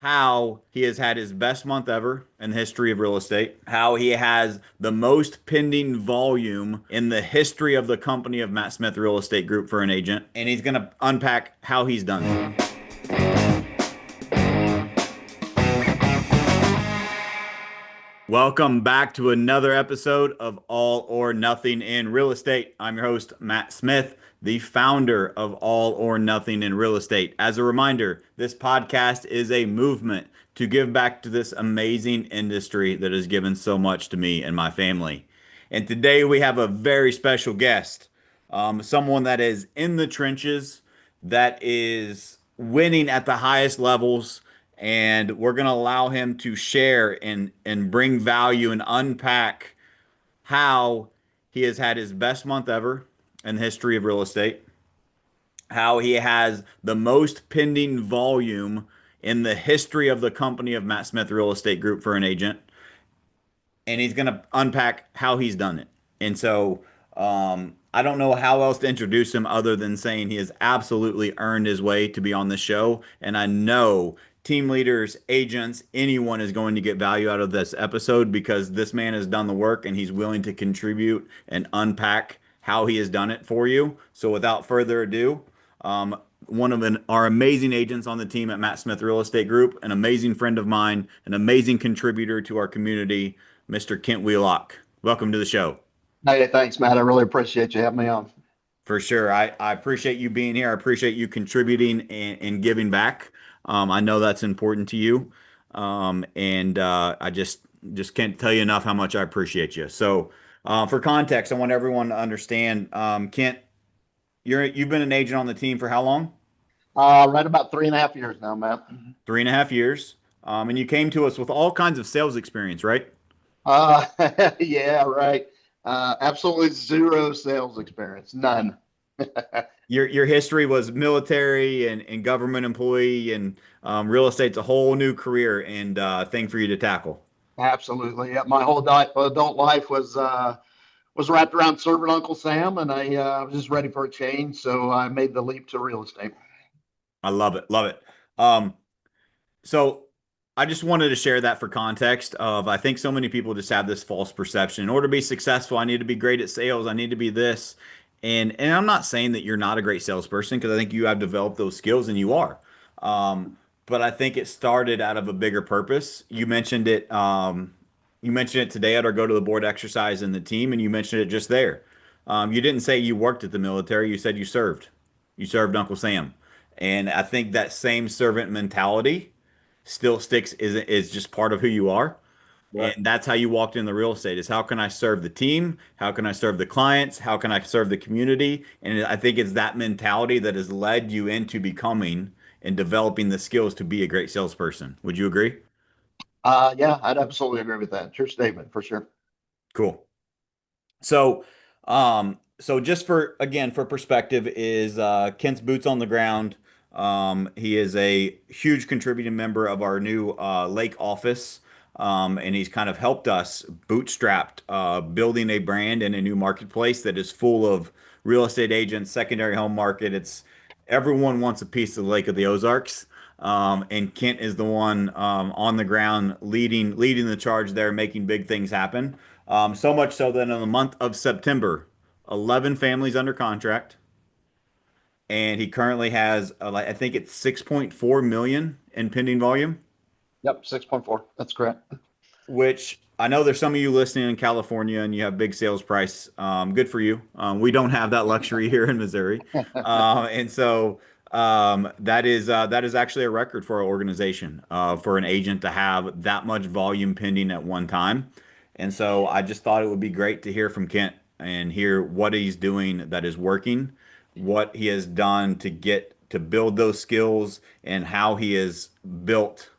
how he has had his best month ever in the history of real estate, how he has the most pending volume in the history of the company of Matt Smith Real Estate Group for an agent, and he's going to unpack how he's done it. Welcome back to another episode of All or Nothing in Real Estate. I'm your host, Matt Smith, the founder of All or Nothing in Real Estate. As a reminder, this podcast is a movement to give back to this amazing industry that has given so much to me and my family. And today we have a very special guest, someone that is in the trenches, that is winning at the highest levels, and we're going to allow him to share and bring value and unpack how he has had his best month ever in the history of real estate, how he has the most pending volume in the history of the company of Matt Smith Real Estate Group for an agent, and he's going to unpack how he's done it. And so I don't know how else to introduce him other than saying he has absolutely earned his way to be on the show. And I know team leaders, agents, anyone is going to get value out of this episode because this man has done the work and he's willing to contribute and unpack how he has done it for you. So without further ado, one of our amazing agents on the team at Matt Smith Real Estate Group, an amazing friend of mine, an amazing contributor to our community, Mr. Kent Wheelock. Welcome to the show. Hey, thanks, Matt. I really appreciate you having me on. For sure. I appreciate you being here. I appreciate you contributing and giving back. I know that's important to you. And I just can't tell you enough how much I appreciate you. So, for context, I want everyone to understand, Kent, you've been an agent on the team for how long? Right about 3.5 years now, Matt. 3.5 years. And you came to us with all kinds of sales experience, right? Uh, yeah, right. Absolutely zero sales experience, none. Your history was military and government employee, and real estate's a whole new career and thing for you to tackle. Absolutely. Yeah, my whole adult life was wrapped around serving Uncle Sam, and I was just ready for a change, so I made the leap to real estate. I love it, love it. Um, so I just wanted to share that for context of I think so many people just have this false perception. In order to be successful, I need to be great at sales. I need to be this. And I'm not saying that you're not a great salesperson because I think you have developed those skills and you are. But I think it started out of a bigger purpose. You mentioned it today at our go to the board exercise in the team, and you mentioned it just there. You didn't say you worked at the military. You said you served. You served Uncle Sam. And I think that same servant mentality still sticks is just part of who you are. Right. And that's how you walked in the real estate is how can I serve the team? How can I serve the clients? How can I serve the community? And I think it's that mentality that has led you into becoming and developing the skills to be a great salesperson. Would you agree? Yeah, I'd absolutely agree with that. True statement for sure. Cool. So, so just for again for perspective is Kent's boots on the ground. He is a huge contributing member of our new Lake office, and he's kind of helped us bootstrapped building a brand in a new marketplace that is full of real estate agents, secondary home market. It's everyone wants a piece of the Lake of the Ozarks. And Kent is the one on the ground leading the charge there, making big things happen. So much so that in the month of September, 11 families under contract, and he currently has, I think it's 6.4 million in pending volume, Yep, 6.4. That's correct. which I know there's some of you listening in California and you have big sales price. Good for you. We don't have that luxury here in Missouri, and so that is actually a record for our organization for an agent to have that much volume pending at one time. And so I just thought it would be great to hear from Kent and hear what he's doing that is working, what he has done to get to build those skills, and how he has built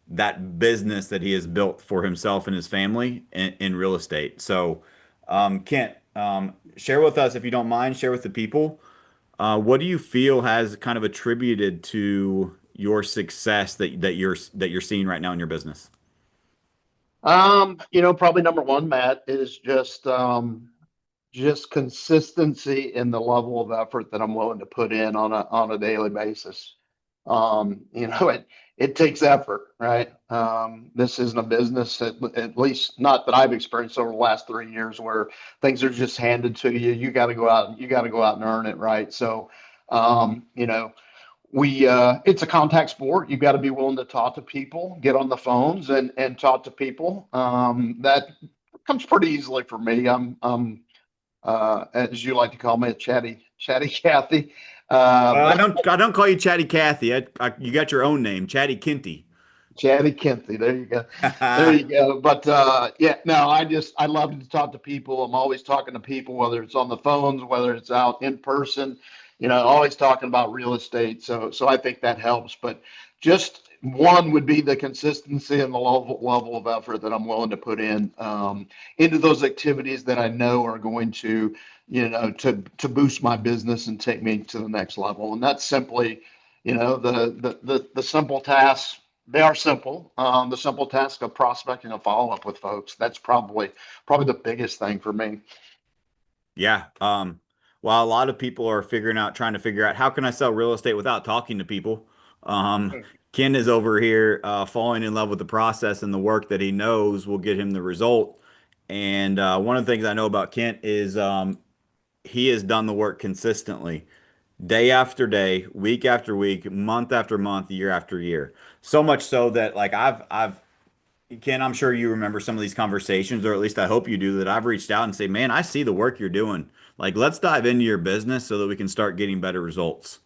that business that he has built for himself and his family in real estate. So, Kent, share with us, if you don't mind, share with the people, what do you feel has kind of attributed to your success that you're seeing right now in your business? Probably number one, Matt, is just consistency in the level of effort that I'm willing to put in on a daily basis. It takes effort, right? This isn't a business at least not that I've experienced over the last 3 years where things are just handed to you. You got to go out and earn it, right? So, you know, it's a contact sport. You've got to be willing to talk to people, get on the phones and talk to people. That comes pretty easily for me. As you like to call me, a chatty Cathy. But I don't call you Chatty Cathy. You got your own name, Chatty Kinty. Chatty Kinsey. There you go. There you go. But yeah, no, I love to talk to people. I'm always talking to people, whether it's on the phones, whether it's out in person. Always talking about real estate. So I think that helps. But just one would be the consistency and the level of effort that I'm willing to put in into those activities that I know are going to, to boost my business and take me to the next level. And that's simply, the simple tasks. They are simple. The simple task of prospecting and follow up with folks. That's probably the biggest thing for me. Yeah. While a lot of people are trying to figure out how can I sell real estate without talking to people, Ken is over here falling in love with the process and the work that he knows will get him the result. And one of the things I know about Kent is he has done the work consistently, day after day, week after week, month after month, year after year. So much so that like Ken, I'm sure you remember some of these conversations, or at least I hope you do, that I've reached out and say, man, I see the work you're doing. Like, let's dive into your business so that we can start getting better results.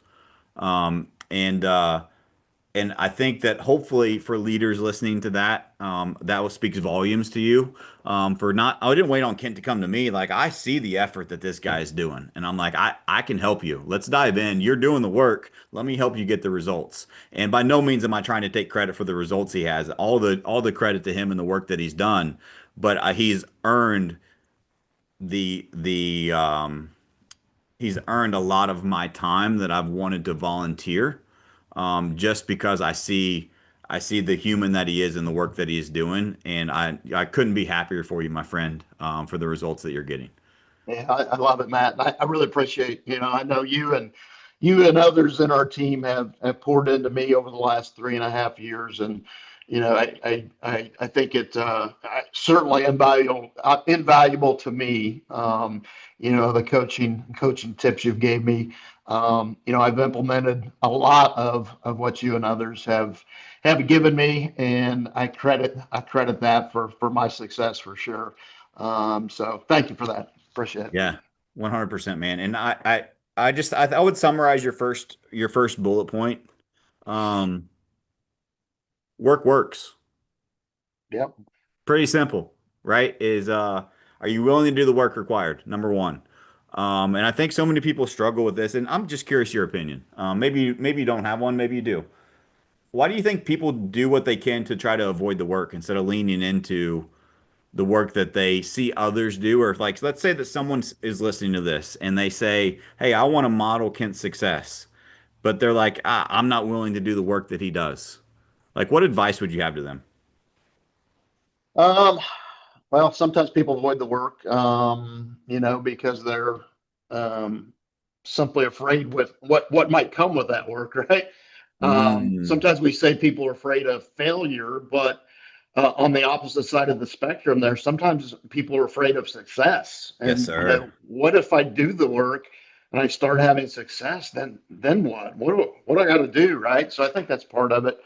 And I think that hopefully for leaders listening to that, that will speaks volumes to you. For not, I didn't wait on Kent to come to me. Like I see the effort that this guy is doing, and I'm like, I can help you. Let's dive in. You're doing the work. Let me help you get the results. And by no means am I trying to take credit for the results he has. All the credit to him and the work that he's done. But the he's earned a lot of my time that I've wanted to volunteer, just because I see the human that he is and the work that he is doing, and I couldn't be happier for you, my friend, for the results that you're getting. Yeah, I love it, Matt. I really appreciate, I know you and others in our team have poured into me over the last 3.5 years. And, I think certainly invaluable to me. The coaching tips you've gave me. I've implemented a lot of what you and others have given me, and I credit that for my success for sure. So thank you for that. Appreciate it. Yeah, 100%, man. And I would summarize your first bullet point. Um, Work works. Yep. Pretty simple, right? Are you willing to do the work required? Number one. And I think so many people struggle with this, and I'm just curious your opinion. Maybe you don't have one, maybe you do. Why do you think people do what they can to try to avoid the work instead of leaning into the work that they see others do? Or if, like, let's say that someone is listening to this and they say, "Hey, I want to model Kent's success," but they're like, "I'm not willing to do the work that he does." Like, what advice would you have to them? Um, well, sometimes people avoid the work, because they're um, simply afraid with what might come with that work, right? Mm, Sometimes we say people are afraid of failure, but on the opposite side of the spectrum, there sometimes people are afraid of success. yes, And sir. what if I do the work and I start having success? Then what? What do I got to do, right? So I think that's part of it.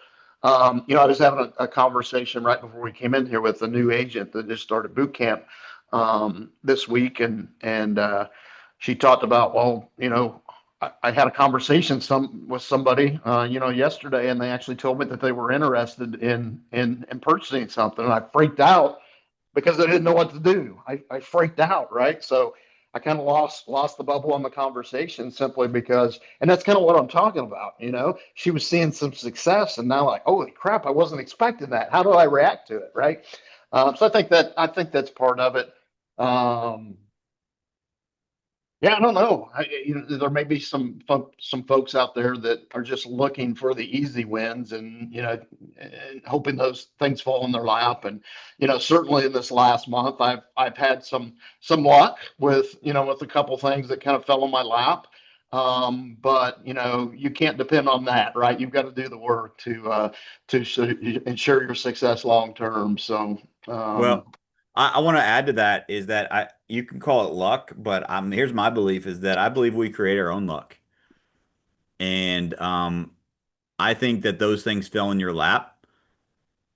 I was having a conversation right before we came in here with a new agent that just started boot camp this week, and she talked about, well, I had a conversation with somebody, yesterday, and they actually told me that they were interested in purchasing something, and I freaked out because I didn't know what to do. I freaked out, right? So I kind of lost the bubble on the conversation simply because, and that's kind of what I'm talking about. She was seeing some success, and now like, holy crap, I wasn't expecting that. How do I react to it, right? So I think that's part of it. Um, yeah, I don't know. There may be some folks out there that are just looking for the easy wins, and hoping those things fall in their lap. And certainly in this last month, I've had some luck with a couple things that kind of fell in my lap. But you can't depend on that, right? You've got to do the work to ensure your success long term. So, um, Well, I want to add to that is that I you can call it luck, but here's my belief is that I believe we create our own luck. And I think that those things fell in your lap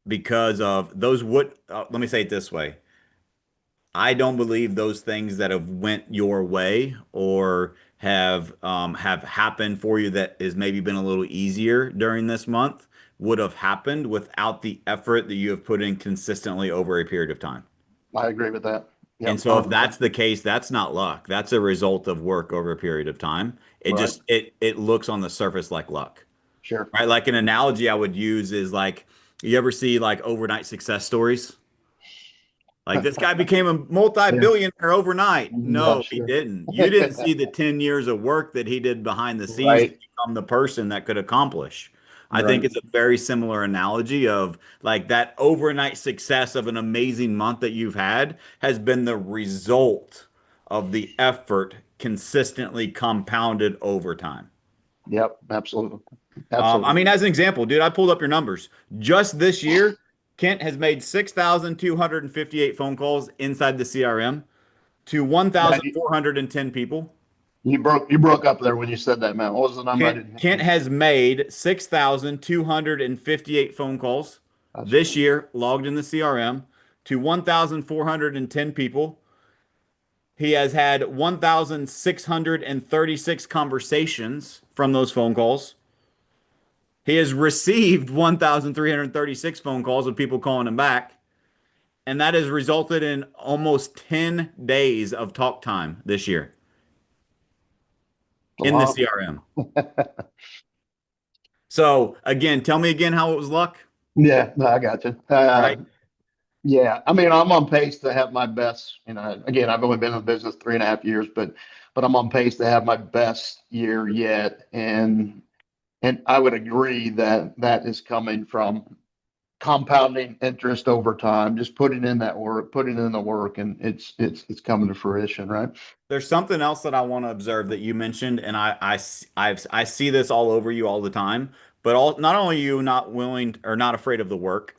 because of those would let me say it this way. I don't believe those things that have went your way or have happened for you that has maybe been a little easier during this month would have happened without the effort that you have put in consistently over a period of time. I agree with that. And Yep, so if that's the case, that's not luck. That's a result of work over a period of time. It right. just it looks on the surface like luck. Sure. Right? Like an analogy I would use is like you ever see like overnight success stories? Like this guy became a Yeah. multi-billionaire overnight. Yeah, No, he sure. didn't. You didn't see the 10 years of work that he did behind the scenes to Right. become the person that could accomplish. I think Right. it's a very similar analogy of like that overnight success of an amazing month that you've had has been the result of the effort consistently compounded over time. Yep. Absolutely. I Absolutely. mean, as an example, dude, I pulled up your numbers. Just this year, Kent has made 6,258 phone calls inside the CRM to Now, you, 1,410 people. you broke up there when you said that, man. What was the number? I Kent, didn't Kent hear. has made 6,258 phone calls That's this year, logged in the CRM to 1,410 people. He has had 1,636 conversations from those phone calls. He has received 1,336 phone calls of people calling him back. And that has resulted in almost 10 days of talk time this year a in the lot. CRM. So, again, tell me again how it was luck, Yeah, no, I got you. right? Yeah, I mean, I'm on pace to have my best. Again, I've only been in the business 3.5 years, but I'm on pace to have my best year yet, and I would agree that that is coming from compounding interest over time, just putting in that work, putting in the work, and it's coming to fruition, right? There's something else that I want to observe that you mentioned, and I see this all over you all the time, but not only you not willing or not afraid of the work,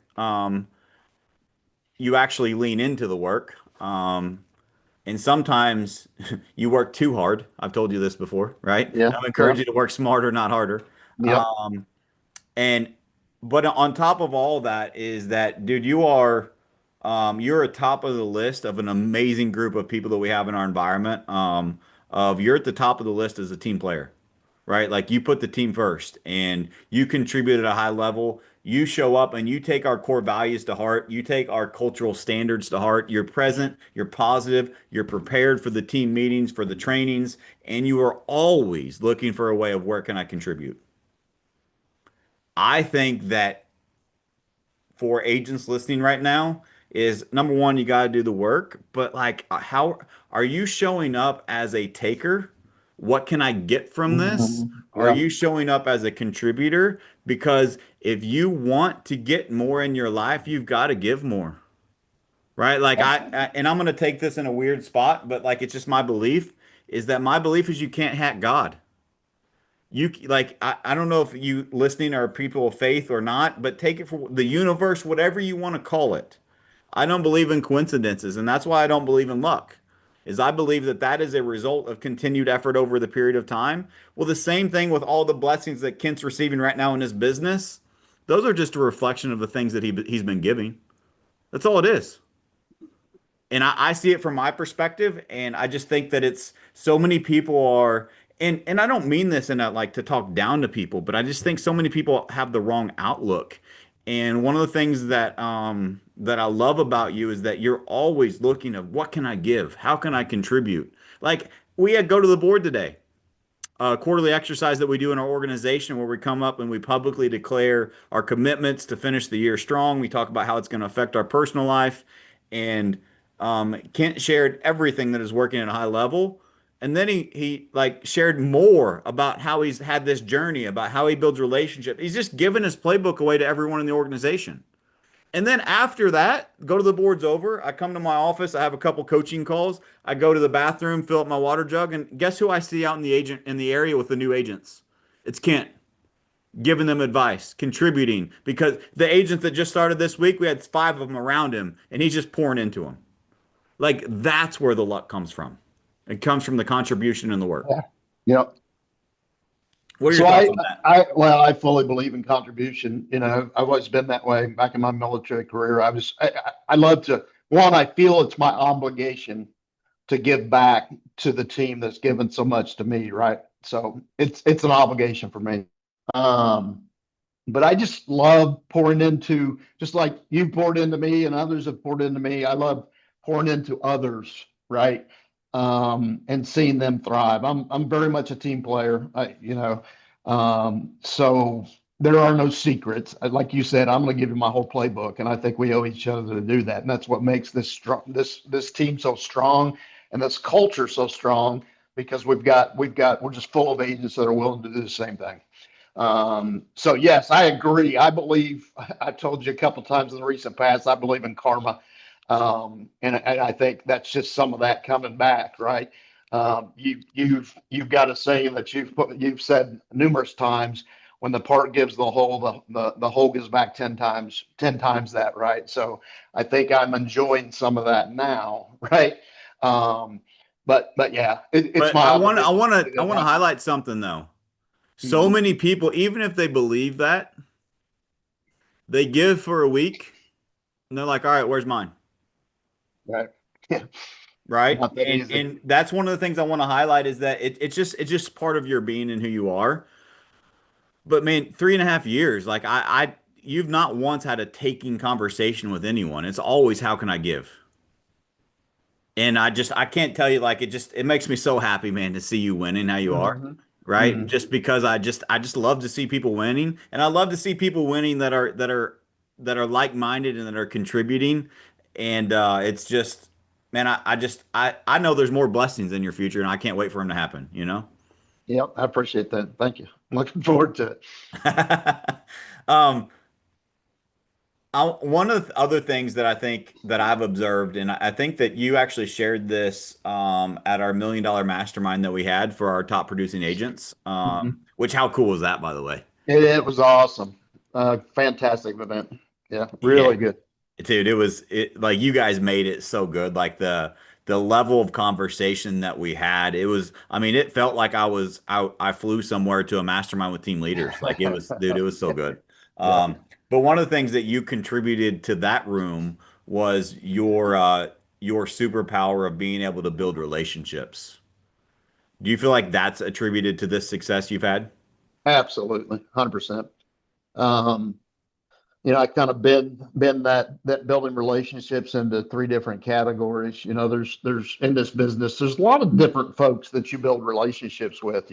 you actually lean into the work. And sometimes you work too hard. I've told you this before, right? Yeah, I've yeah, encouraged you to work smarter, not harder. yep. Um, and but on top of all that is that, dude, you're at top of the list of an amazing group of people that we have in our environment. Of you're at the top of the list as a team player, right? Like you put the team first and you contribute at a high level. You show up and you take our core values to heart. You take our cultural standards to heart. You're present, you're positive, you're prepared for the team meetings, for the trainings, and you are always looking for a way of where can I contribute. I think that for agents listening right now is number one, you got to do the work, but like, how are you showing up as a taker? What can I get from this? Are Yeah, you showing up as a contributor? Because if you want to get more in your life, you've got to give more, right? Like and I'm going to take this in a weird spot, but like, it's just my belief is that my belief is you can't hack God. You like I don't know if you listening are people of faith or not, but take it for the universe, whatever you want to call it. I don't believe in coincidences, and that's why I don't believe in luck. Is I believe that that is a result of continued effort over the period of time. Well, the same thing with all the blessings that Kent's receiving right now in his business. Those are just a reflection of the things that he's been giving. That's all it is. And I see it from my perspective, and I just think that it's so many people are, and I don't mean this in a like to talk down to people, but I just think so many people have the wrong outlook. And one of the things that I love about you is that you're always looking at what can I give? How can I contribute? Like we had go to the board today, a quarterly exercise that we do in our organization where we come up and we publicly declare our commitments to finish the year strong. We talk about how it's going to affect our personal life. And Kent shared everything that is working at a high level. And then he like shared more about how he's had this journey, about how he builds relationships. He's just given his playbook away to everyone in the organization. And then after that, go to the board's over. I come to my office. I have a couple coaching calls. I go to the bathroom, fill up my water jug, and guess who I see out in the area with the new agents? It's Kent giving them advice, contributing because the agents that just started this week, we had five of them around him, and he's just pouring into them. Like that's where the luck comes from. It comes from the contribution and the work. Yeah. Yep. What are your So thoughts on that? well, I fully believe in contribution. You know, I've always been that way. Back in my military career, I love to, one, I feel it's my obligation to give back to the team that's given so much to me, right? So it's an obligation for me. Um, but I just love pouring into, just like you've poured into me and others have poured into me. I love pouring into others, right? And seeing them thrive. I'm very much a team player. So there are no secrets. Like you said, I'm going to give you my whole playbook, and I think we owe each other to do that. And that's what makes this strong, this team so strong, and this culture so strong because we're just full of agents that are willing to do the same thing. So yes, I agree. I believe I told you a couple times in the recent past, I believe in karma. And I think that's just some of that coming back, right? You've got a saying that you've said numerous times, when the part gives the whole, the whole gives back 10 times that, right? So I think I'm enjoying some of that now, right? Um, but yeah, it's But my obligation to I give want to back. highlight something though. So Mhm. many people, even if they believe that, they give for a week and they're like, all right, where's mine? Right. Yeah. Right. Not that easy. And that's one of the things I want to highlight is that it's just part of your being and who you are. But man, 3.5 years, like you've not once had a taking conversation with anyone. It's always how can I give? And I can't tell you like it makes me so happy, man, to see you winning how you are. Hmm. Right? Hmm. Just because I just love to see people winning, and I love to see people winning that are like-minded and that are contributing. And it's just, man, I know there's more blessings in your future, and I can't wait for them to happen, you know? Yep, I appreciate that. Thank you. I'm looking forward to it. Um, one of the other things that I think that I've observed, and I think that you actually shared this at our $1 million mastermind that we had for our top producing agents. Mhm. Which how cool was that, by the way? It was awesome. Fantastic event. Yeah, Yeah, really good. dude, it like you guys made it so good. Like the level of conversation that we had, it was. I mean, it felt like I flew somewhere to a mastermind with team leaders. Like it was, dude, it was so good. Yeah, But one of the things that you contributed to that room was your superpower of being able to build relationships. Do you feel like that's attributed to this success you've had? absolutely, 100%. Um, I kind of been that building relationships into three different categories. There's in this business, there's a lot of different folks that you build relationships with.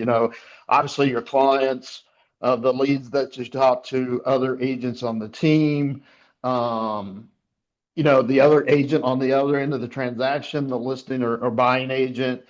Obviously your clients, the leads that you talk to, other agents on the team, um, the other agent on the other end of the transaction, the listing or buying agent,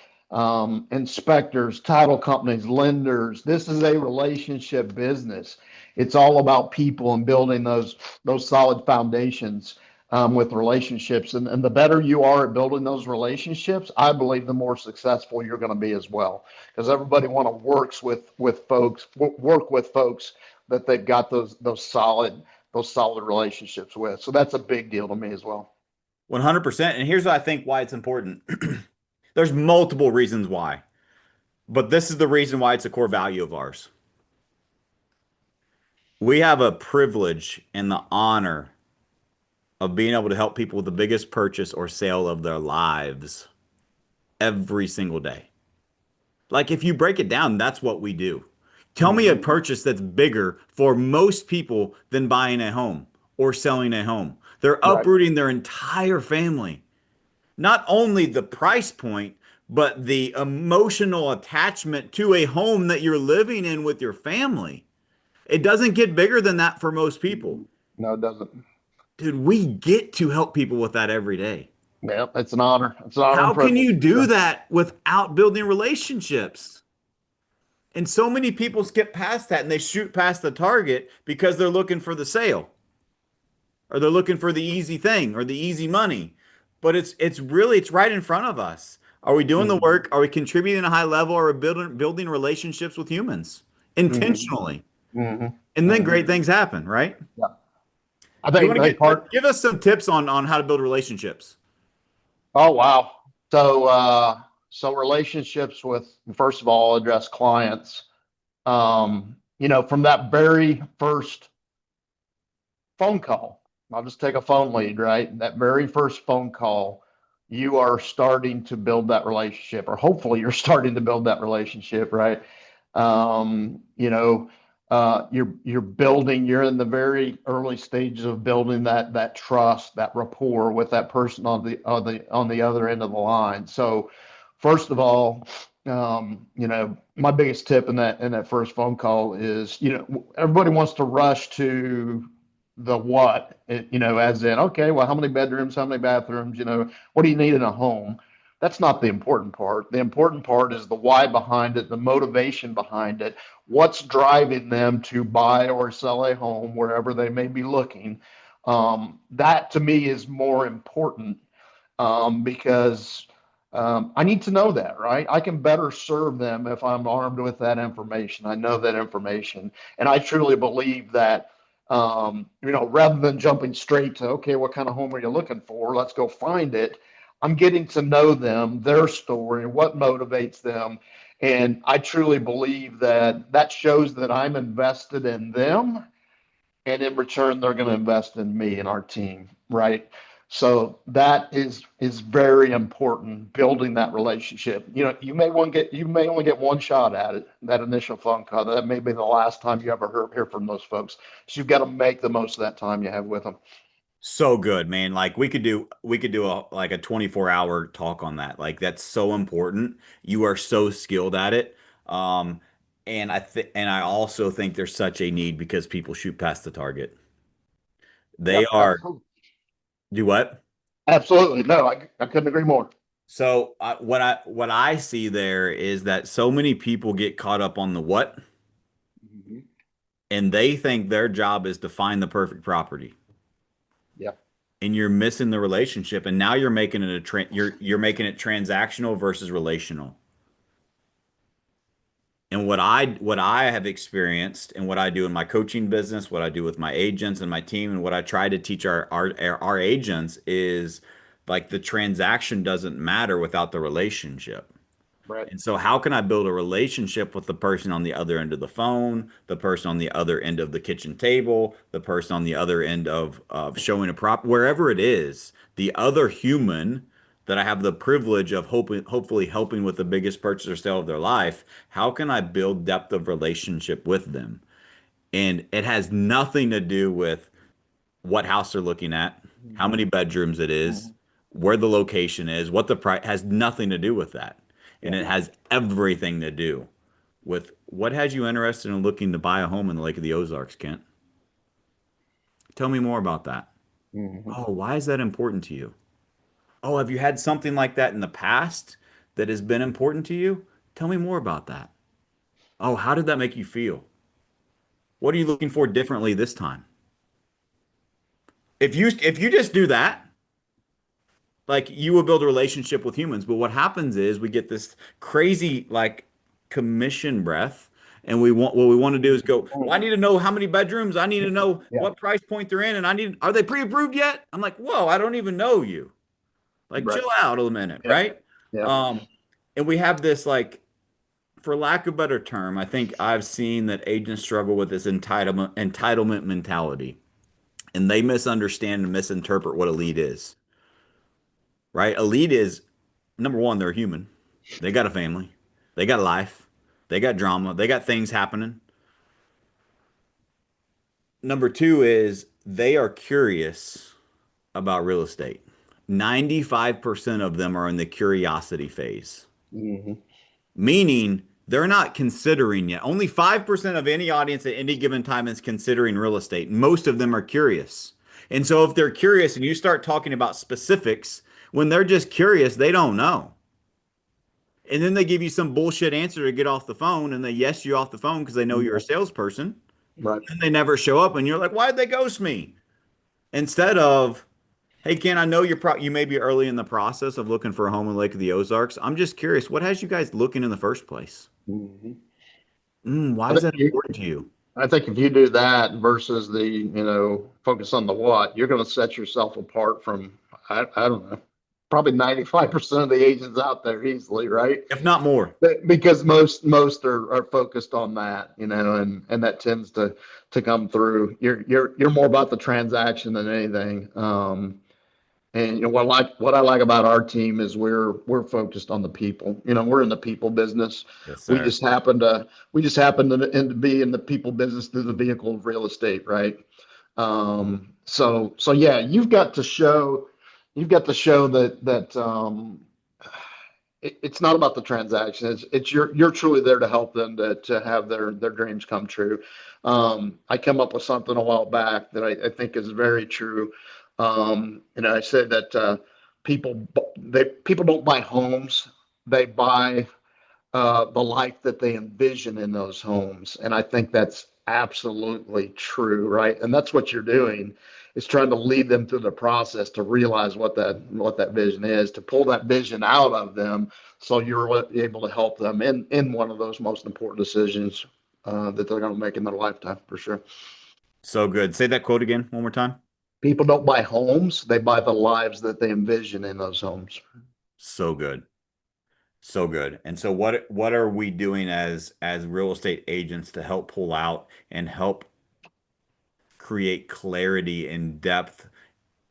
inspectors, title companies, lenders. This is a relationship business. It's all about people and building those solid foundations with relationships. And the better you are at building those relationships, I believe the more successful you're going to be as well. Because everybody want to work with folks that they've got those solid relationships with. So that's a big deal to me as well. 100%. And here's what I think why it's important. There's multiple reasons why, but this is the reason why it's a core value of ours. We have a privilege and the honor of being able to help people with the biggest purchase or sale of their lives every single day. Like if you break it down, that's what we do. Tell me a Hmm. purchase that's bigger for most people than buying a home or selling a home. They're Right. uprooting their entire family. Not only the price point, but the emotional attachment to a home that you're living in with your family. It doesn't get bigger than that for most people. No, it doesn't. Dude, we get to help people with that every day. Yeah, it's an honor. It's an honor and How can privilege you for do sure. that without building relationships? And so many people skip past that and they shoot past the target because they're looking for the sale. or they're looking for the easy thing or the easy money. But it's really it's right in front of us. Are we doing the Mhm. work? Are we contributing at a high level? Are we building relationships with humans Mhm. intentionally? Mhm. And then Mhm. great things happen, right? Yeah. You want I to think get part. give us some tips on how to build relationships. Oh wow. So so relationships with, first of all, address clients. From that very first phone call. I'll just take a phone lead, right? That very first phone call, you are starting to build that relationship, or hopefully you're starting to build that relationship, right? Um, you know, you're building. You're in the very early stages of building that trust, that rapport with that person on the other end of the line. So, first of all, my biggest tip in that first phone call is, everybody wants to rush to the what, as in, okay, well, how many bedrooms, how many bathrooms, what do you need in a home? That's not the important part. The important part is the why behind it, the motivation behind it, what's driving them to buy or sell a home wherever they may be looking. That to me is more important, because I need to know that, right? I can better serve them if I'm armed with that information. I know that information. And I truly believe that, rather than jumping straight to, okay, what kind of home are you looking for? Let's go find it. I'm getting to know them, their story, what motivates them. And I truly believe that that shows that I'm invested in them, and in return they're going to invest in me and our team, right? So that is very important, building that relationship. You may only get one shot at it, that initial phone call. That may be the last time you ever hear from those folks, so you've got to make the most of that time you have with them. So good, man. Like we could do a 24-hour talk on that. Like that's so important. You are so skilled at it. Um, and I also think there's such a need because people shoot past the target. They Yep, are absolutely. do what? Absolutely. No, I couldn't agree more. So what I see there is that so many people get caught up on the what, Mhm. and they think their job is to find the perfect property. Yep. And you're missing the relationship, and now you're making it you're making it transactional versus relational. And what I have experienced and what I do in my coaching business, what I do with my agents and my team, and what I try to teach our agents is like the transaction doesn't matter without the relationship. Right. And so, how can I build a relationship with the person on the other end of the phone, the person on the other end of the kitchen table, the person on the other end of showing a prop, wherever it is, the other human that I have the privilege of hopefully helping with the biggest purchase or sale of their life? How can I build depth of relationship with them? And it has nothing to do with what house they're looking at, how Mhm. many bedrooms it is, Mhm. where the location is, what the price has nothing to do with that. And Yeah. it has everything to do with what has you interested in looking to buy a home in the Lake of the Ozarks, Kent? Tell me more about that. Mhm. Oh, why is that important to you? Oh, have you had something like that in the past that has been important to you? Tell me more about that. Oh, how did that make you feel? What are you looking for differently this time? If you just do that, like you will build a relationship with humans. But what happens is we get this crazy like commission breath, and what we want to do is go, well, I Mhm. need to know how many bedrooms, I need to know Yeah. what price point they're in, and are they pre-approved yet? I'm like, whoa, I don't even know you. Like, Right. chill out a minute, Yeah. right? Yeah. Um, and we have this like, for lack of a better term, I think I've seen that agents struggle with this entitlement mentality, and they misunderstand and misinterpret what a lead is. Right? A lead is number one, they're human. They got a family. They got life. They got drama. They got things happening. Number two is they are curious about real estate. 95% of them are in the curiosity phase, Mhm. meaning they're not considering yet. Only 5% of any audience at any given time is considering real estate. Most of them are curious. And so if they're curious and you start talking about specifics, when they're just curious, they don't know. And then they give you some bullshit answer to get off the phone, and they yes you off the phone because they know you're a Mhm. salesperson. Right. And they never show up, and you're like, why'd they ghost me? Instead of, hey Ken, I know you may be early in the process of looking for a home in Lake of the Ozarks. I'm just curious, what has you guys looking in the first place? Mhm. Why I is think that you, important to you? I think if you do that versus the, focus on the what, you're going to set yourself apart from, I don't know, probably 95% of the agents out there easily, right? If not more. Because most are focused on that, and that tends to come through. You're more about the transaction than anything. And what I like about our team is we're focused on the people. We're in the people business. Yes, We sir. just happen to we just happen to be in the people business through the vehicle of real estate, right? So yeah, you've got to show that it's not about the transaction. It's you're truly there to help them to have their dreams come true. I came up with something a while back that I think is very true. I said that people don't buy homes; they buy the life that they envision in those homes. And I think that's absolutely true, right? And that's what you're doing is trying to lead them through the process to realize what that vision is, to pull that vision out of them, so you're able to help them in one of those most important decisions that they're going to make in their lifetime for sure. So good. Say that quote again one more time. People don't buy homes; they buy the lives that they envision in those homes. So good. So good. And so what are we doing as real estate agents to help pull out and help create clarity and depth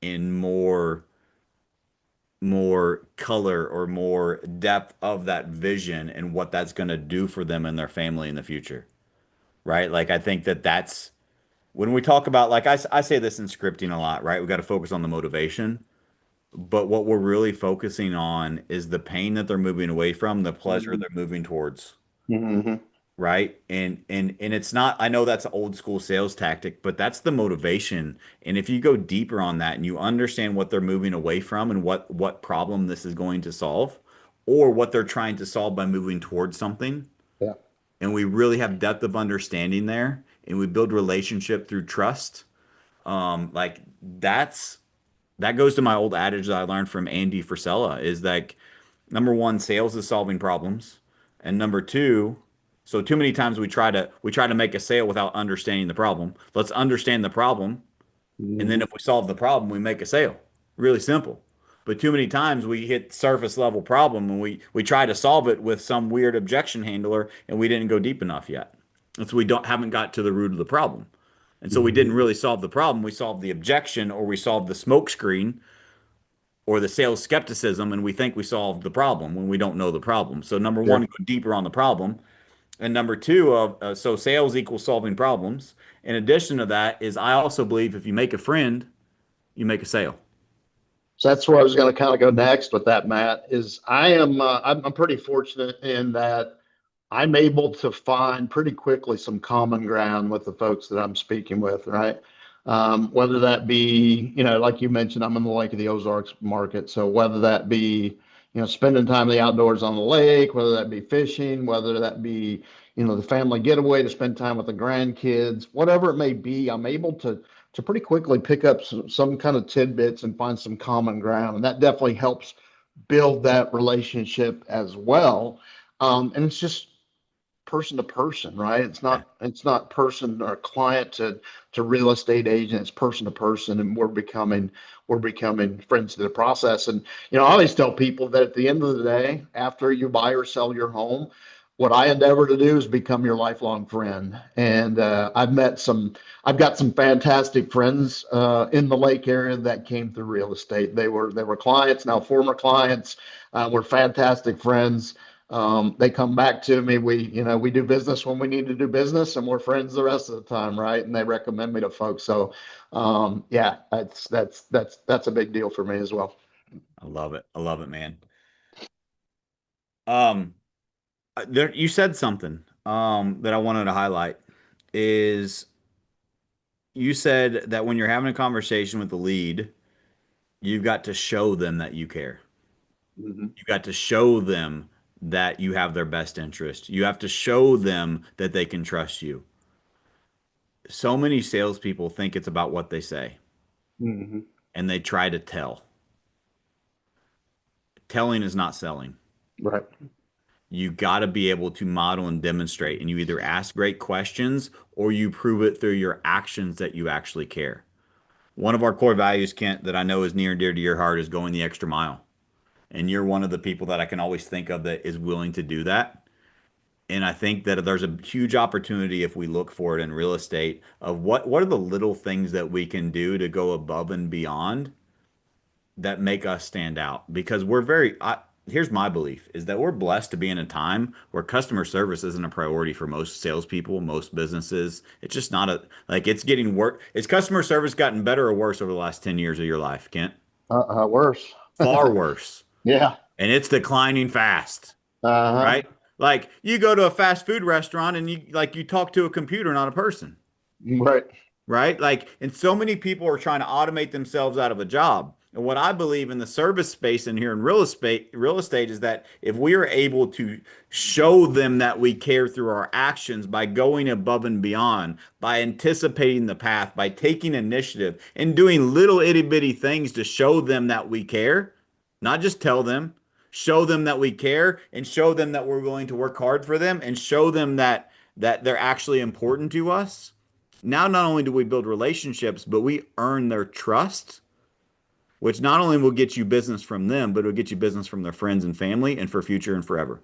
in more color or more depth of that vision and what that's going to do for them and their family in the future, right? Like I think that's when we talk about like I say this in scripting a lot, right? We got to focus on the motivation, but what we're really focusing on is the pain that they're moving away from, the pleasure they're moving towards, Mm-hmm. right? And it's not, I know that's an old school sales tactic, but that's the motivation. And if you go deeper on that and you understand what they're moving away from and what problem this is going to solve, or what they're trying to solve by moving towards something, Yeah. and we really have depth of understanding there, and we build relationship through trust, like that's that goes to my old adage that I learned from Andy Frisella is like number one, sales is solving problems. And number two, so too many times we try to make a sale without understanding the problem. Let's understand the problem. And then Mm-hmm. if we solve the problem, we make a sale. Really simple. But too many times we hit surface level problem and we try to solve it with some weird objection handler and we didn't go deep enough yet. And so we don't haven't got to the root of the problem. And so we Mm-hmm. didn't really solve the problem. We solved the objection or we solved the smoke screen or the sales skepticism and we think we solved the problem when we don't know the problem. So number one, Sure. go deeper on the problem. And number two, so sales equals solving problems. In addition to that, is I also believe if you make a friend, you make a sale. So that's where I was going to kind of go next with that, Matt. Is I'm pretty fortunate in that I'm able to find pretty quickly some common ground with the folks that I'm speaking with, right? Whether that be, like you mentioned, I'm in the Lake of the Ozarks market. So whether that be, spending time in the outdoors on the lake, whether that be fishing, whether that be, the family getaway to spend time with the grandkids, whatever it may be, I'm able to pretty quickly pick up some kind of tidbits and find some common ground. And that definitely helps build that relationship as well. And it's just person to person, right? It's not person or client to real estate agent. It's person to person, and we're becoming friends through the process. And I always tell people that at the end of the day, after you buy or sell your home, what I endeavor to do is become your lifelong friend. And I've got some fantastic friends in the Lake area that came through real estate. They were clients, now former clients. We're fantastic friends. They come back to me. We do business when we need to do business, and we're friends the rest of the time, right? And they recommend me to folks. So, yeah, that's a big deal for me as well. I love it. I love it, man. Um, there you said something that I wanted to highlight is you said that when you're having a conversation with the lead, you've got to show them that you care. Mhm. You got to show them that you have their best interest. You have to show them that they can trust you. So many salespeople think it's about what they say. Hmm. and they try to tell. Telling is not selling. Right. You got to be able to model and demonstrate, and you either ask great questions or you prove it through your actions that you actually care. One of our core values, Kent, that I know is near and dear to your heart is going the extra mile. And you're one of the people that I can always think of that is willing to do that. And I think that there's a huge opportunity if we look for it in real estate of what are the little things that we can do to go above and beyond that make us stand out because here's my belief is that we're blessed to be in a time where customer service isn't a priority for most salespeople, most businesses. It's just not a like it's getting worse. Is customer service gotten better or worse over the last 10 years of your life, Kent? Worse. Far worse. Yeah. And it's declining fast, Uh-huh. right? Like you go to a fast food restaurant and you talk to a computer, not a person. Right. Right? Like, and so many people are trying to automate themselves out of a job. And what I believe in the service space and here in real estate is that if we are able to show them that we care through our actions by going above and beyond, by anticipating the path, by taking initiative and doing little itty bitty things to show them that we care, not just tell them, show them that we care and show them that we're willing to work hard for them and show them that they're actually important to us. Now, not only do we build relationships, but we earn their trust, which not only will get you business from them, but it'll get you business from their friends and family and for future and forever.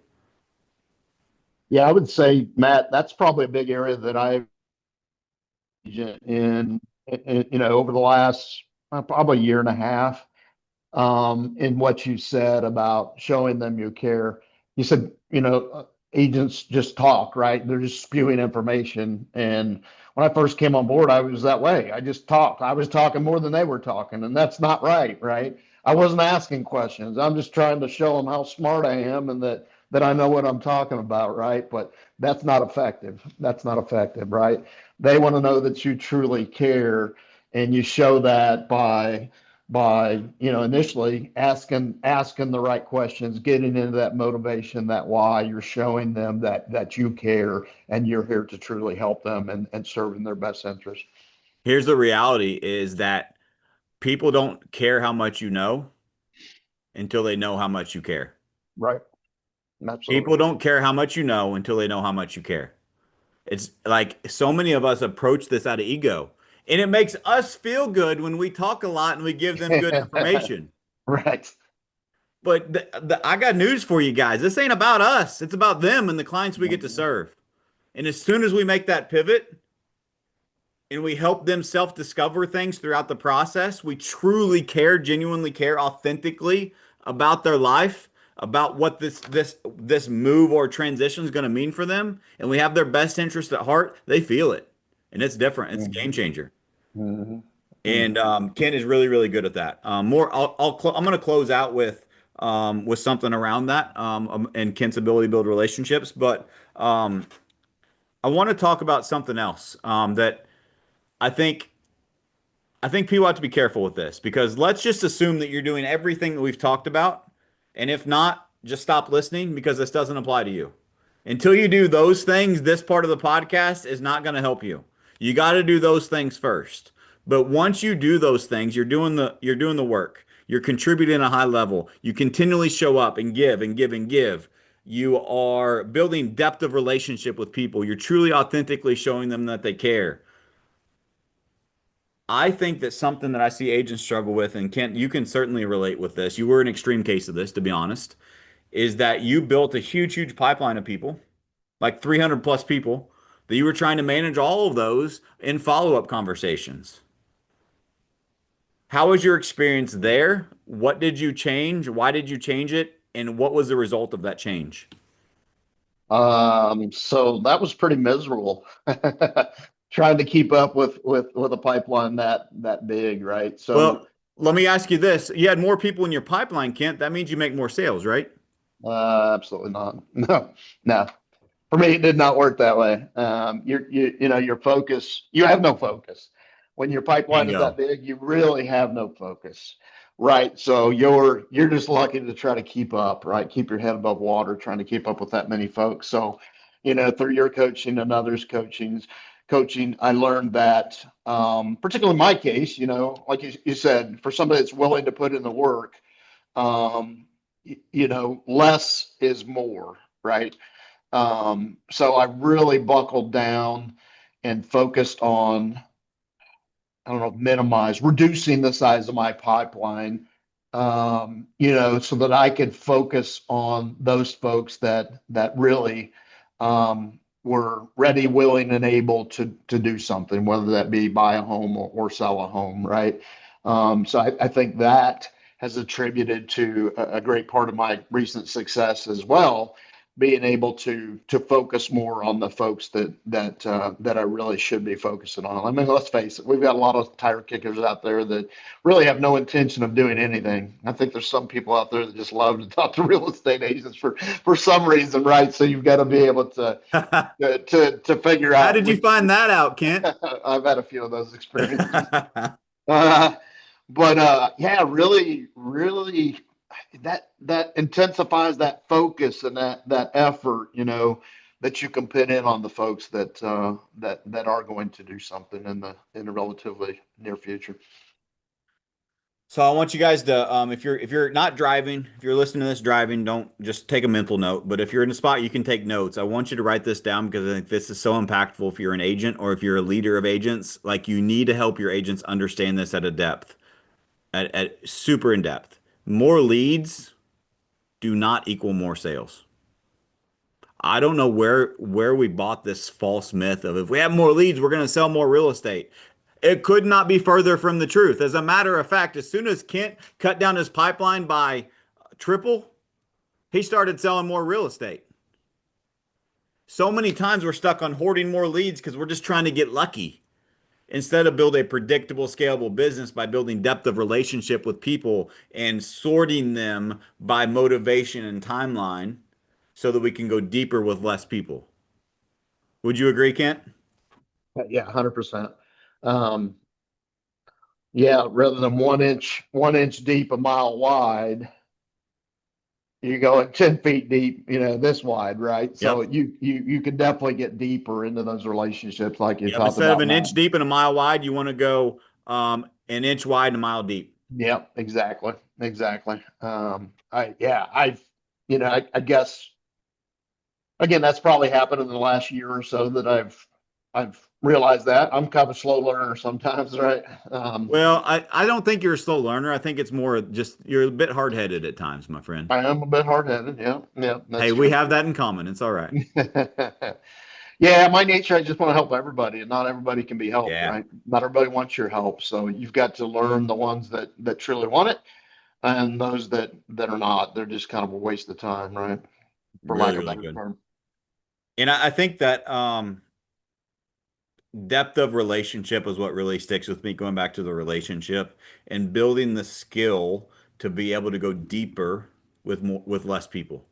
Yeah, I would say, Matt, that's probably a big area that I've over the last probably year and a half. In what you said about showing them you care. You said, agents just talk, right? They're just spewing information. And when I first came on board, I was that way. I just talked. I was talking more than they were talking, and that's not right, right? I wasn't asking questions. I'm just trying to show them how smart I am and that I know what I'm talking about, right? But that's not effective. That's not effective, right? They want to know that you truly care, and you show that by initially asking the right questions, getting into that motivation, that why. You're showing them that you care and you're here to truly help them and serve in their best interest. Here's the reality is that people don't care how much you know until they know how much you care. Right. People Absolutely. don't care how much you know until they know how much you care. It's like so many of us approach this out of ego. And it makes us feel good when we talk a lot and we give them good information. Right. But I got news for you guys. This ain't about us. It's about them and the clients we get to serve. And as soon as we make that pivot and we help them self-discover things throughout the process, we truly care, genuinely care, authentically about their life, about what this move or transition is going to mean for them, and we have their best interest at heart, they feel it. And it's different. It's a game Mhm. changer. Mhm. And Mhm. Ken is really, really good at that. I'm going to close out with something around that and Kent's ability to build relationships. But I want to talk about something else that I think I think people have to be careful with this because let's just assume that you're doing everything that we've talked about, and if not, just stop listening because this doesn't apply to you. Until you do those things, this part of the podcast is not going to help you. You got to do those things first. But once you do those things, you're doing the work. You're contributing at a high level. You continually show up and give and give and give. You are building depth of relationship with people. You're truly authentically showing them that they care. I think that something that I see agents struggle with, and Kent, you can certainly relate with this. You were an extreme case of this, to be honest, is that you built a huge, huge pipeline of people, like 300 plus people, that you were trying to manage all of those in follow-up conversations. How was your experience there? What did you change? Why did you change it? And what was the result of that change? So that was pretty miserable. Trying to keep up with a pipeline that big, right? So Well, let me ask you this. You had more people in your pipeline, Kent. That means you make more sales, right? absolutely not. No, no. For me, it did not work that way. Your focus, you have no focus. When your pipeline is that Bingo. big, you really have no focus, right? So you're just lucky to try to keep up, right? Keep your head above water, trying to keep up with that many folks. So, through your coaching and others' coachings, coaching, I learned that, particularly in my case, like you said, for somebody that's willing to put in the work, less is more, right? So I really buckled down and focused on, I don't know, reducing the size of my pipeline, so that I could focus on those folks that really were ready, willing, and able to do something, whether that be buy a home or sell a home, right? So I think that has attributed to a great part of my recent success as well, being able to focus more on the folks that I really should be focusing on. I mean, let's face it, we've got a lot of tire kickers out there that really have no intention of doing anything. I think there's some people out there that just love to talk to real estate agents for some reason, right? So you've got to be able How to figure out did you which. find that out, Kent? I've had a few of those experiences. Uh, but yeah, really, really, that intensifies that focus and that effort, that you can put in on the folks that are going to do something in the relatively near future. So I want you guys to, if you're not driving, if you're listening to this driving, don't just take a mental note. But if you're in a spot you can take notes, I want you to write this down because I think this is so impactful if you're an agent or if you're a leader of agents. Like you need to help your agents understand this at a depth, at super in depth. More leads do not equal more sales. I don't know where we bought this false myth of if we have more leads, we're going to sell more real estate. It could not be further from the truth. As a matter of fact, as soon as Kent cut down his pipeline by triple, he started selling more real estate. So many times we're stuck on hoarding more leads because we're just trying to get lucky instead of build a predictable, scalable business by building depth of relationship with people and sorting them by motivation and timeline so that we can go deeper with less people. Would you agree, Kent? Yeah, 100%. Um, yeah, rather than 1 inch deep, a mile wide, you're going 10 feet deep, this wide, right? So Yep. you can definitely get deeper into those relationships like you Yep. talked Instead of about, an Matt. inch deep and a mile wide, you want to go an inch wide and a mile deep. Yep, exactly. Exactly. Yeah, I guess again, that's probably happened in the last year or so that I've realized that. I'm kind of a slow learner sometimes, right? Well, I don't think you're a slow learner. I think it's more just you're a bit hard-headed at times, my friend. I am a bit hard headed. Yeah, yeah, Hey, that's we true. have that in common. It's all right. Yeah, my nature, I just want to help everybody, and not everybody can be helped, Yeah, right? Not everybody wants your help, so you've got to learn the ones that truly want it, and those that are not. They're just kind of a waste of time, right? For lack really, of a really better good. term. And I think that depth of relationship is what really sticks with me, going back to the relationship and building the skill to be able to go deeper with more, with less people.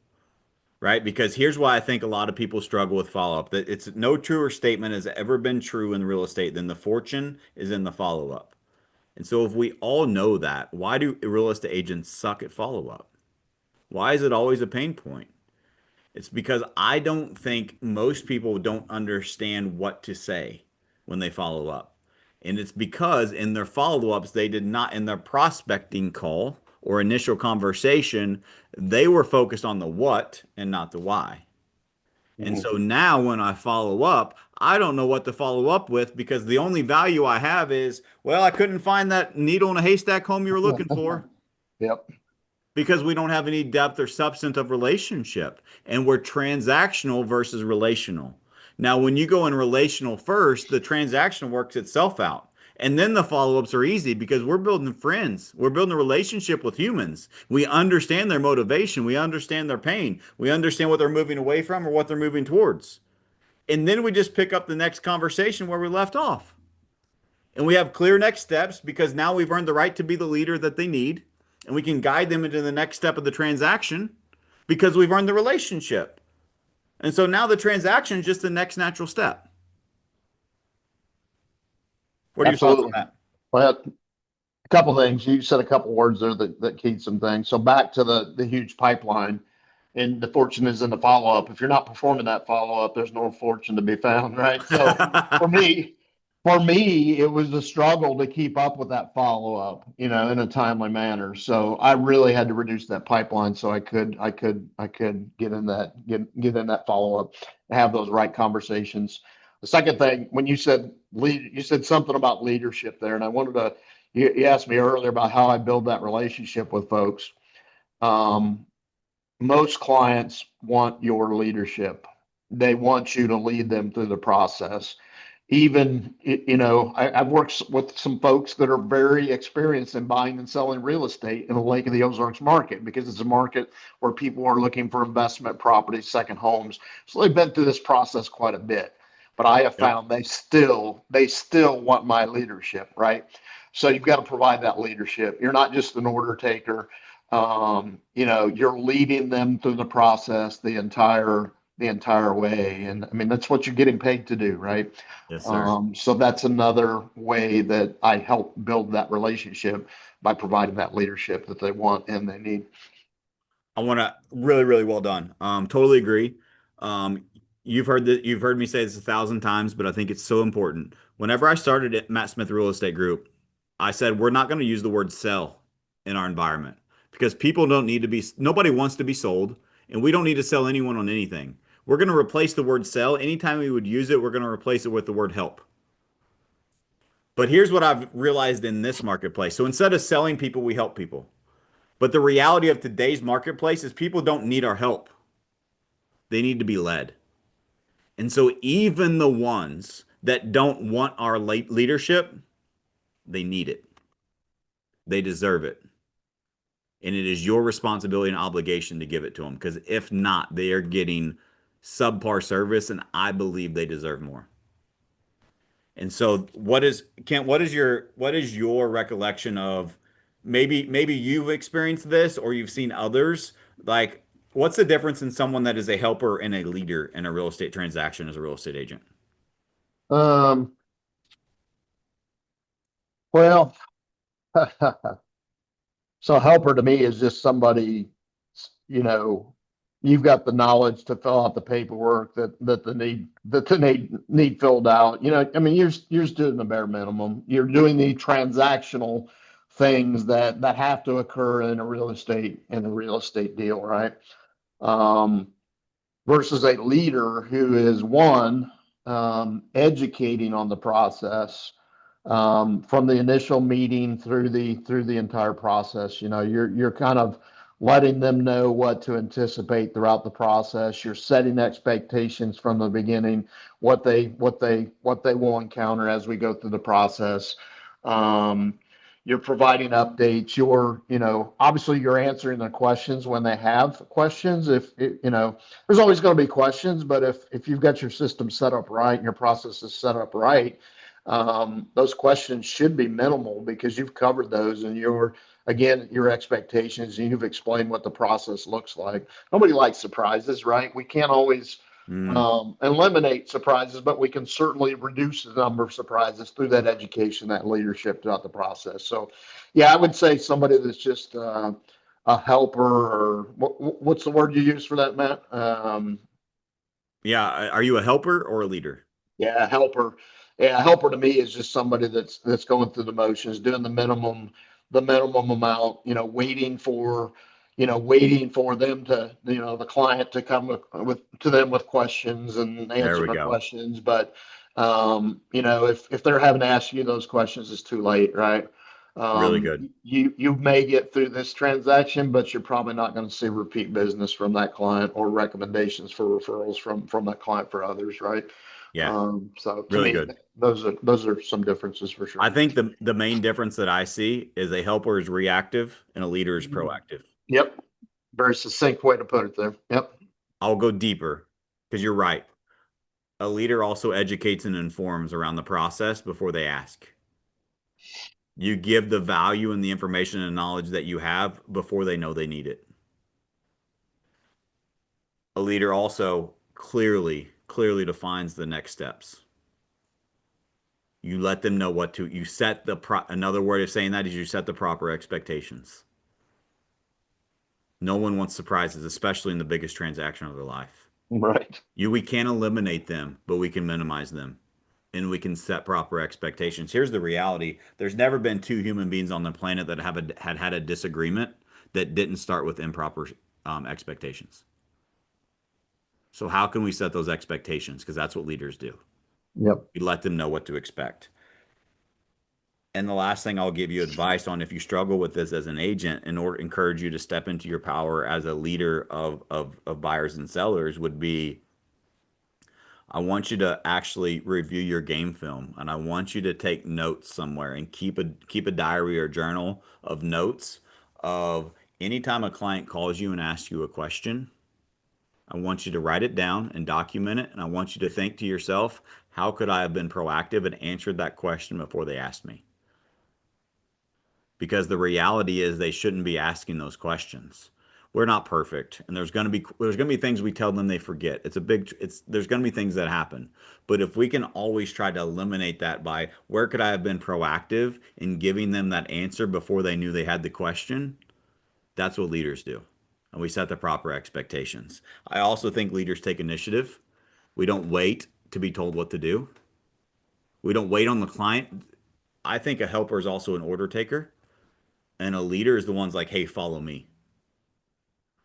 Right? Because here's why I think a lot of people struggle with follow-up. That it's no truer statement has ever been true in real estate than the fortune is in the follow-up. And so if we all know that, why do real estate agents suck at follow-up? Why is it always a pain point? It's because I don't think most people don't understand what to say when they follow up. And it's because in their follow-ups, they did not, in their prospecting call or initial conversation, they were focused on the what and not the why. And Mhm. so now when I follow up, I don't know what to follow up with because the only value I have is, well, I couldn't find that needle in a haystack home you were looking for Yep. because we don't have any depth or substance of relationship and we're transactional versus relational. Now, when you go in relational first, the transaction works itself out. And then the follow-ups are easy because we're building friends. We're building a relationship with humans. We understand their motivation. We understand their pain. We understand what they're moving away from or what they're moving towards. And then we just pick up the next conversation where we left off. And we have clear next steps because now we've earned the right to be the leader that they need. And we can guide them into the next step of the transaction because we've earned the relationship. And so now the transaction is just the next natural step. What are your thoughts on Absolutely. that? Well, a couple things. You said a couple words there that keyed some things. So back to the huge pipeline. and the fortune is in the follow up. If you're not performing that follow up, there's no fortune to be found, right? So for me, for me, it was a struggle to keep up with that follow up, in a timely manner. So I really had to reduce that pipeline so I could get in that follow up, have those right conversations. The second thing, when you said something about leadership there, and I wanted to. You asked me earlier about how I build that relationship with folks. Um, Most clients want your leadership. They want you to lead them through the process. Even, I've worked with some folks that are very experienced in buying and selling real estate in the Lake of the Ozarks market because it's a market where people are looking for investment properties, second homes. So they've been through this process quite a bit. But I have Yep. found they still want my leadership, right? So you've got to provide that leadership. You're not just an order taker. You're leading them through the process the entire way. And I mean, that's what you're getting paid to do, right? Yes, sir. So that's another way that I help build that relationship by providing that leadership that they want and they need. I want to really, really well done. Totally agree. Um, you've heard me say this 1,000 times, but I think it's so important. Whenever I started at Matt Smith Real Estate Group, I said we're not going to use the word sell in our environment because people don't need to be, nobody wants to be sold, and we don't need to sell anyone on anything. We're going to replace the word sell. Anytime we would use it, we're going to replace it with the word help. But here's what I've realized in this marketplace. So instead of selling people, we help people. But the reality of today's marketplace is people don't need our help. They need to be led. And so even the ones that don't want our leadership, they need it. They deserve it. And it is your responsibility and obligation to give it to them because if not, they are getting subpar service and I believe they deserve more. And so what is Kent, what is your recollection of maybe you've experienced this or you've seen others like what's the difference in someone that is a helper and a leader in a real estate transaction as a real estate agent? Um, well, so a helper to me is just somebody, you know, you've got the knowledge to fill out the paperwork that the need filled out. I mean, you're just doing the bare minimum. You're doing the transactional things that have to occur in a real estate deal, right? Um, versus a leader who is one educating on the process from the initial meeting through the entire process. You're kind of letting them know what to anticipate throughout the process. You're setting expectations from the beginning, what they will encounter as we go through the process. Um, you're providing updates. Obviously you're answering the questions when they have questions. If there's always going to be questions, but if you've got your system set up right and your process is set up right, those questions should be minimal because you've covered those and your expectations and you've explained what the process looks like. Nobody likes surprises, right? We can't always Mm, eliminate surprises, but we can certainly reduce the number of surprises through that education, that leadership throughout the process. So, yeah, I would say somebody that's just a helper, or what's the word you use for that, Matt? yeah, are you a helper or a leader? Yeah, helper. Yeah, helper to me is just somebody that's going through the motions, doing the minimum amount, waiting for them to, the client to come with to them with questions and There answer we their go. questions. But if they're having to ask you those questions, it's too late, right? Really good. You may get through this transaction, but you're probably not going to see repeat business from that client or recommendations for referrals from that client for others, right? Yeah, So to really me, good. those are some differences for I sure. think the main difference that I see is a helper is reactive and a leader is Mhm. proactive. Yep. Very succinct way to put it there. Yep. I'll go deeper because you're right. A leader also educates and informs around the process before they ask. You give the value and the information and knowledge that you have before they know they need it. A leader also clearly defines the next steps. You let them know what to, you set the, another word of saying that is you set the proper expectations. No one wants surprises, especially in the biggest transaction of their life. Right. We can't eliminate them, but we can minimize them and we can set proper expectations. Here's the reality. There's never been two human beings on the planet that had a disagreement that didn't start with improper expectations. So how can we set those expectations? Because that's what leaders do. Yep. We let them know what to expect. And the last thing I'll give you advice on if you struggle with this as an agent in order to encourage you to step into your power as a leader of buyers and sellers would be I want you to actually review your game film and I want you to take notes somewhere and keep a diary or journal of notes of anytime a client calls you and asks you a question. I want you to write it down and document it and I want you to think to yourself, how could I have been proactive and answered that question before they asked me? Because the reality is they shouldn't be asking those questions. We're not perfect, and there's going to be things we tell them they forget. It's there's going to be things that happen. But if we can always try to eliminate that by where could I have been proactive in giving them that answer before they knew they had the question, that's what leaders do. And we set the proper expectations. I also think leaders take initiative. We don't wait to be told what to do. We don't wait on the client. I think a helper is also an order taker. And a leader is the one's like, hey, follow me.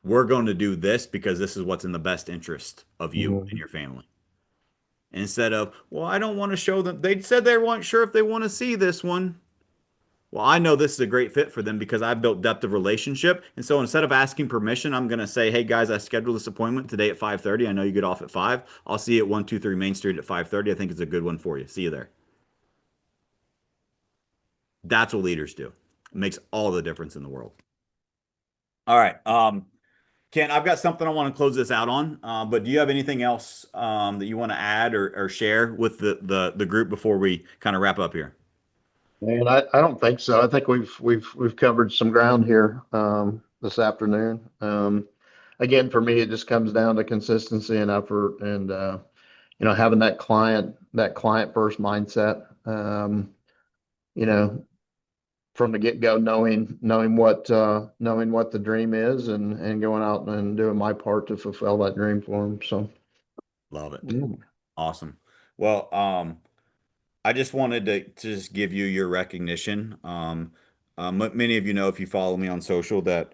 We're going to do this because this is what's in the best interest of you and Mhm. your family. Instead of, well, I don't want to show them. They said they weren't sure if they want to see this one. Well, I know this is a great fit for them because I've built depth of relationship. And so instead of asking permission, I'm going to say, hey guys, I scheduled this appointment today at 5:30. I know you get off at 5. I'll see you at 123 Main Street at 5:30. I think it's a good one for you. See you there. That's what leaders do. It makes all the difference in the world. All right. Ken, I've got something I want to close this out on, but do you have anything else that you want to add or share with the group before we kind of wrap up here? And I don't think so. I think we've covered some ground here this afternoon. Again, for me, it just comes down to consistency and effort, and having that client first mindset. You know, from the get go, knowing what the dream is, and going out and doing my part to fulfill that dream for them. So, Love it. yeah. Awesome. Well, I just wanted to just give you your recognition. Many of you know if you follow me on social that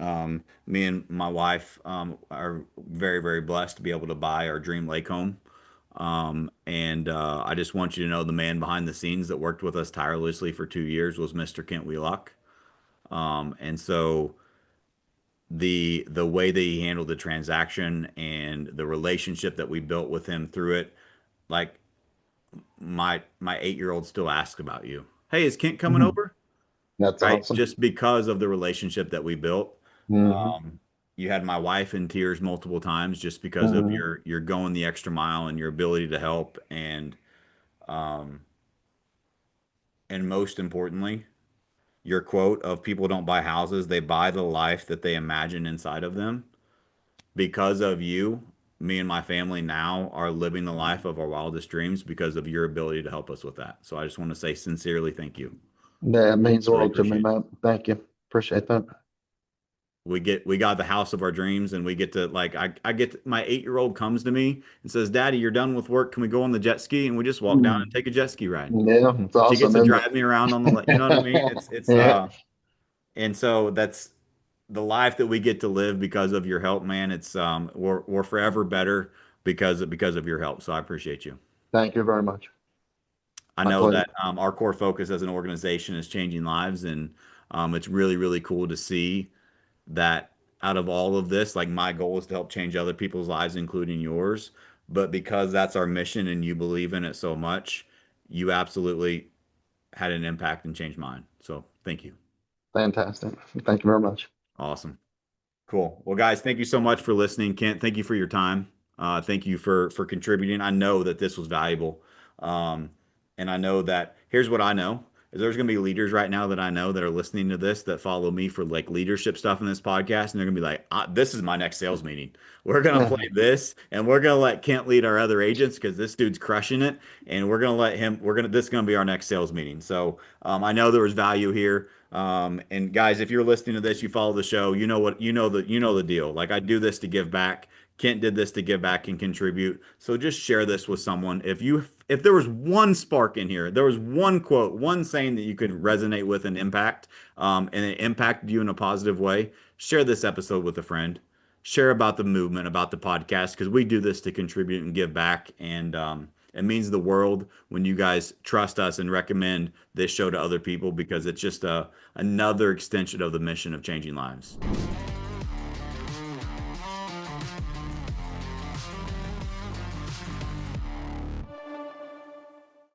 me and my wife are very, very blessed to be able to buy our dream lake home. And I just want you to know the man behind the scenes that worked with us tirelessly for 2 years was Mr. Kent Wheelock. And so the way that he handled the transaction and the relationship that we built with him through it, like my 8-year-old still asks about you. Hey, is Kent coming Mhm. over? That's Right? awesome. Just because of the relationship that we built. Hmm. Um, you had my wife in tears multiple times just because of Hmm. your going the extra mile and your ability to help um and most importantly, your quote of people don't buy houses, they buy the life that they imagine inside of them. Because of you, me and my family now are living the life of our wildest dreams because of your ability to help us with that. So I just want to say sincerely thank you. Yeah, it means the Really world to me, appreciate it. man. Thank you. Appreciate that. We got the house of our dreams and we get to like I get my 8-year-old comes to me and says, Daddy, you're done with work. Can we go on the jet ski? And we just walk down and Mm. take a jet ski ride. Yeah, it's She gets awesome, to isn't drive me around on the you know what I mean? It's it? and so that's the life that we get to live because of your help, man. It's we're forever better because of your help. So I appreciate you. Thank you very much. I My know pleasure. that our core focus as an organization is changing lives, and it's really, really cool to see that out of all of this, like my goal is to help change other people's lives, including yours. But because that's our mission and you believe in it so much, you absolutely had an impact and changed mine. So thank you. Fantastic. Thank you very much. Awesome. Cool. Well, guys, thank you so much for listening. Kent, thank you for your time. Thank you for contributing. I know that this was valuable. And I know that here's what I know. there's going to be leaders right now that I know that are listening to this that follow me for like leadership stuff in this podcast, and they're going to be like, "This is my next sales meeting. We're going to play this, and we're going to let Kent lead our other agents because this dude's crushing it, and we're going to let him. This is going to be our next sales meeting." So I know there was value here. And guys, if you're listening to this, you follow the show, you know what, you know the deal. Like I do this to give back. Kent did this to give back and contribute. So just share this with someone. If there was one spark in here, there was one quote, one saying that you could resonate with and impact, and it impacted you in a positive way, share this episode with a friend. Share about the movement, about the podcast, because we do this to contribute and give back. And it means the world when you guys trust us and recommend this show to other people because it's just another extension of the mission of changing lives.